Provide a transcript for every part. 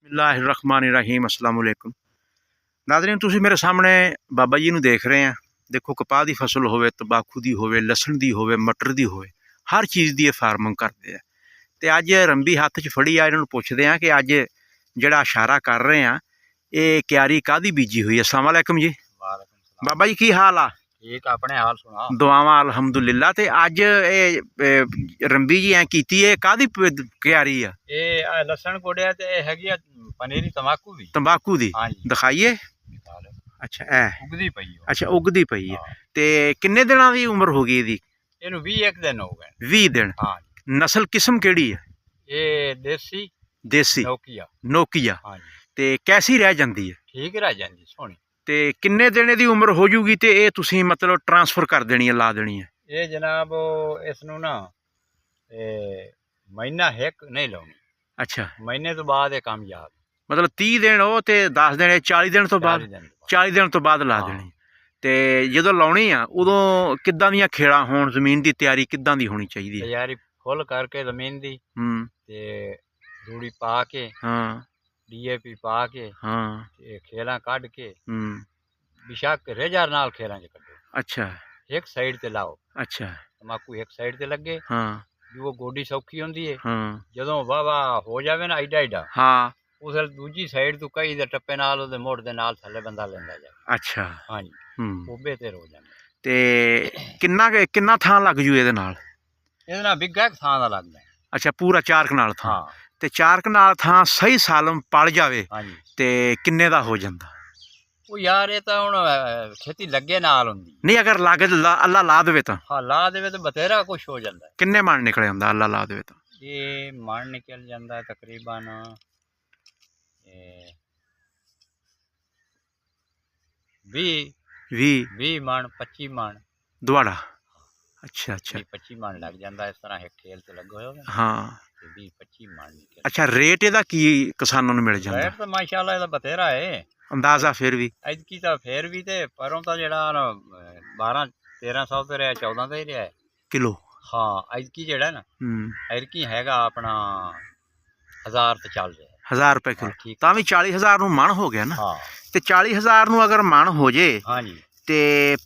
बिस्मिल्लाहिर्रहमानिर्रहीम अस्सलाम वालेकुम। नाज़रीन तुसीं मेरे सामने बाबा जी नूं देख रहे हैं। देखो कपाह की फसल होवे, तंबाकू की होवे, लसन की होवे, मटर की होवे, हर चीज़ की फार्मिंग करते हैं। तो अज रंबी हत्थ च फड़ी आ, इन्होंने पुछदे हैं कि अज जिहड़ा इशारा कर रहे हैं ये क्यारी काहदी बीजी हुई है। अस्सलाम वालेकुम जी। बाबा जी की हाल आ? ठीक, अपने हाल सुना। दुआवां अल्हम्दुलिल्लाह। ते अज रंबी जी कीती है काहदी क्यारी आ? ये लसन कोड़िया ते हैगी आ पनीरी तंबाकू भी। तंबाकू दी हाँ जी, दिखाइए। दिखा लो। अच्छा ऐ उगदी पई है। अच्छा उगदी पई है। हाँ। ते किन्ने दिनां दी उम्र हो गई इहदी? इनू 21 दिन हो गए। 20 दिन। हाँ, नस्ल किस्म केड़ी है? ये देसी देसी नोकिया। नोकिया। हाँ जी, ते कैसी रह जाती है? ठीक रह जाती सोहनी। ते किन्ने दिन दी उम्र हो जूगी ते ये तुसीं मतलब ट्रांसफर कर देनी है, ला देनी है? ये जनाब इसनू ना महीना एक नहीं लाउनी। अच्छा महीने तो बाद ये कामयाब। मतलब 30 दिन हो ते 10 दिन 40 दिन तो बाद 40 दिन तो बाद ला हाँ। देनी। ते ਜਦੋਂ ਲਾਉਣੀ ਆ ਉਦੋਂ ਕਿੱਦਾਂ ਦੀਆਂ ਖੇੜਾਂ ਹੋਣ, ਜ਼ਮੀਨ ਦੀ ਤਿਆਰੀ ਕਿੱਦਾਂ ਦੀ ਹੋਣੀ ਚਾਹੀਦੀ ਹੈ? तैयारी फुल करके जमीन दी ते रूड़ी पा के हाँ DAP पा के हाँ ते खेलां कढ के हम्म बेशक रेजार नाल खेलां च कड्ढो। अच्छा एक साइड ते लाओ, अच्छा तंबाकू एक साइड ते लगे, हाँ जो गोडी सौखी होंदी है। हाँ जदों वाह हो जावे ना एडा एडा, हाँ उस वेले दूजी साइड तो कई दे टप्पे नाल ओदे मोड़ दे नाल थल्ले बंदा लेंदा जाए। अच्छा हाँ जी, ओबे ते हो जांदा। ते किन्ना थां लग जू ਇਹਦੇ ਨਾਲ? ਇਹਦੇ ਨਾਲ ਬਿੱਗਾ ਇੱਕ ਥਾਂ ਦਾ ਲੱਗਦਾ। ਅੱਛਾ ਪੂਰਾ 4 ਕਨਾਲ ਥਾਂ। ਹਾਂ ਤੇ 4 ਕਨਾਲ ਥਾਂ ਸਹੀ ਸਾਲਮ ਪਲ ਜਾਵੇ ਹਾਂ ਜੀ। ਤੇ ਕਿੰਨੇ ਦਾ ਹੋ ਜਾਂਦਾ? ਉਹ ਯਾਰ ਇਹ ਤਾਂ ਹੁਣ ਖੇਤੀ ਲੱਗੇ ਨਾਲ ਹੁੰਦੀ। ਨਹੀਂ ਅਗਰ ਅੱਲਾ ਲਾ ਦੇਵੇ ਤਾਂ? ਹਾਂ ਲਾ ਦੇਵੇ ਤਾਂ ਬਥੇਰਾ ਕੁਛ ਹੋ ਜਾਂਦਾ। ਕਿੰਨੇ ਮਣ ਨਿਕਲੇ ਹੁੰਦਾ ਅੱਲਾ ਲਾ ਦੇਵੇ ਤਾਂ? ਇਹ ਮਣ ਨਿਕਲ ਜਾਂਦਾ ਤਕਰੀਬਨ 20 ਮਣ 25 ਮਣ ਦੁਆੜਾ। ਅੱਛਾ ਅੱਛਾ 25 ਮਣ ਲੱਗ ਜਾਂਦਾ। ਇਸ ਤਰ੍ਹਾਂ ਇੱਕ ਠੇਲ ਤੇ ਲੱਗੇ ਹੋਏ ਹਾਂ 20-25 ਮਣ ਨਿਕਲ। ਅੱਛਾ ਰੇਟ ਇਹਦਾ ਕੀ ਕਿਸਾਨਾਂ ਨੂੰ ਮਿਲ ਜਾਂਦਾ? ਰੇਟ ਤਾਂ ਮਾਸ਼ਾਅੱਲਾ ਇਹਦਾ ਬਥੇਰਾ ਹੈ। ਅੰਦਾਜ਼ਾ ਫਿਰ ਵੀ? ਐਤਕੀ ਤਾਂ ਫੇਰ ਵੀ ਤੇ ਪਰੋਂ ਤਾਂ ਜਿਹੜਾ 1200-1300 ਤੇ ਰਿਹਾ, 14 ਤੇ ਹੀ ਰਿਹਾ ਕਿਲੋ। ਹਾਂ ਐਤਕੀ ਜਿਹੜਾ ਨਾ ਐਤਕੀ ਹੈਗਾ ਆਪਣਾ 1000 ਤੇ ਚੱਲ ਰਿਹਾ। 1000 ਰੁਪਏ ਕਿਲੋ ਤਾਂ ਵੀ 40,000 ਨੂੰ ਮਣ ਹੋ ਗਿਆ ਨਾ। ਹਾਂ ਤੇ 40,000 ਨੂੰ ਅਗਰ ਮਣ ਹੋ ਜੇ ਹਾਂ ਜੀ ਤੇ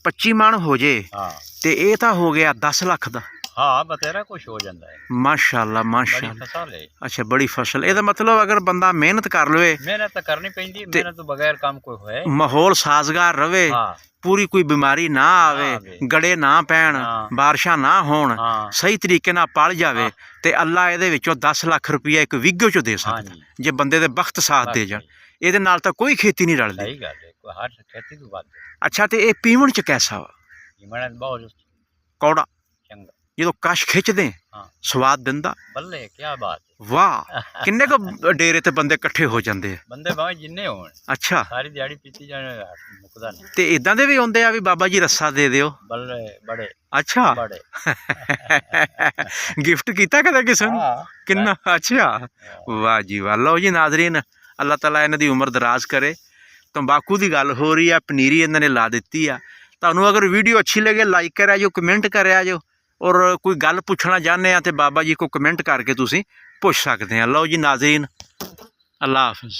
25 ਮਣ ਹੋ ਜੇ ਹਾਂ ਤੇ ਇਹ ਤਾਂ ਹੋ ਗਿਆ 10 ਲੱਖ ਦਾ। ਹਾਂ ਬਥੇਰਾ ਕੁਛ ਹੋ ਜਾਂਦਾ ਹੈ। ਮਾਸ਼ਾਅੱਲਾ ਬੜੀ ਮਾਸ਼ਾਅੱਲਾ। ਫਸਲ ਹੈ। ਅੱਛਾ ਬੜੀ ਫਸਲ। ਇਹਦਾ ਮਤਲਬ ਅਗਰ ਬੰਦਾ ਮਿਹਨਤ ਕਰ ਲਵੇ, ਮਿਹਨਤ ਤਾਂ ਕਰਨੀ ਪੈਂਦੀ, ਮਿਹਨਤ ਤੋਂ ਬਗੈਰ ਕੰਮ ਕੋਈ ਹੋਏ। ਮਾਹੌਲ ਸਾਜ਼ਗਾਰ ਰਵੇ, ਹਾਂ ਪੂਰੀ ਕੋਈ ਬਿਮਾਰੀ ਨਾ ਆਵੇ, ਗੜੇ ਨਾ ਪੈਣ, ਬਾਰਿਸ਼ਾਂ ਨਾ ਹੋਣ, ਹਾਂ ਸਹੀ ਤਰੀਕੇ ਨਾਲ ਪਲ ਜਾਵੇ ਤੇ ਅੱਲਾ ਇਹਦੇ ਵਿੱਚੋਂ 10 ਲੱਖ ਰੁਪਈਆ ਇੱਕ ਵਿਗੇ ਚੋਂ ਦੇ ਹਾਂ ਸਕਦਾ ਜੀ ਜੇ ਬੰਦੇ ਦੇ ਬਖਤ ਸਾਥ ਦੇ ਜਾਣ। ਇਹਦੇ ਨਾਲ ਤਾਂ ਕੋਈ ਖੇਤੀ ਨਹੀਂ ਰਲਦੀ। ਸਹੀ ਗੱਲ ਹੈ, ਕੋਈ ਹਰ ਖੇਤੀ ਤੋਂ ਵੱਧ ਅੱਛਾ ਤੇ ਇਹ ਪੀਵਣ ਚ ਕੈਸਾ ਵਾ? ਮਿਹਨਤ ਬਹੁਤ ਕੌੜਾ ਚੰਗਾ। ਜਦੋਂ ਕਸ਼ ਖਿੱਚਦੇ ਹਾਂ ਸਵਾਦ ਦਿੰਦਾ। ਬੱਲੇ ਕੀ ਬਾਤ ਹੈ। ਵਾਹ ਕਿੰਨੇ ਕੁ ਡੇਰੇ ਤੇ ਬੰਦੇ ਇਕੱਠੇ ਹੋ ਜਾਂਦੇ ਆ? ਬੰਦੇ ਭਾਵੇਂ ਜਿੰਨੇ ਹੋਣ ਅੱਛਾ ਸਾਰੀ ਦਿਹਾੜੀ ਪੀਤੀ ਜਾਣੇ, ਮੁੱਕਦਾ ਨਹੀਂ। ਤੇ ਇਦਾਂ ਦੇ ਵੀ ਆਉਂਦੇ ਆ ਵੀ ਬਾਬਾ ਜੀ ਰੱਸਾ ਦੇ ਦਿਓ? ਬੱਲੇ ਬੜੇ ਅੱਛਾ ਬੜੇ ਗਿਫਟ ਕੀਤਾ ਕਦੇ ਕਿਸੇ ਨੂੰ? ਹਾਂ ਕਿੰਨਾ? ਅੱਛਾ ਵਾਹ ਜੀ ਵਾਹ। ਲਓ ਜੀ ਨਾਜ਼ਰੀਨ ਅੱਲਾਹ ਤਾਲਾ ਇਹਨਾਂ ਦੀ ਉਮਰ ਦਰਾਜ਼ ਕਰੇ। ਤੰਬਾਕੂ ਦੀ ਗੱਲ ਹੋ ਰਹੀ ਆ, ਪਨੀਰੀ ਇਹਨਾਂ ਨੇ ਲਾ ਦਿੱਤੀ ਆ। ਤੁਹਾਨੂੰ ਅਗਰ ਵੀਡੀਓ ਅੱਛੀ ਲੱਗੇ ਲਾਈਕ ਕਰਿਆ ਜੋ, ਕਮੈਂਟ ਕਰਿਆ ਜੋ, ਔਰ ਕੋਈ ਗੱਲ ਪੁੱਛਣਾ ਚਾਹੁੰਦੇ ਆ ਤੇ ਬਾਬਾ ਜੀ ਕੋ ਕਮੈਂਟ ਕਰਕੇ ਤੁਸੀਂ ਪੁੱਛ ਸਕਦੇ ਆ। ਲਓ ਜੀ ਨਾਜ਼ਰੀਨ ਅੱਲਾ ਹਾਫਿਜ਼।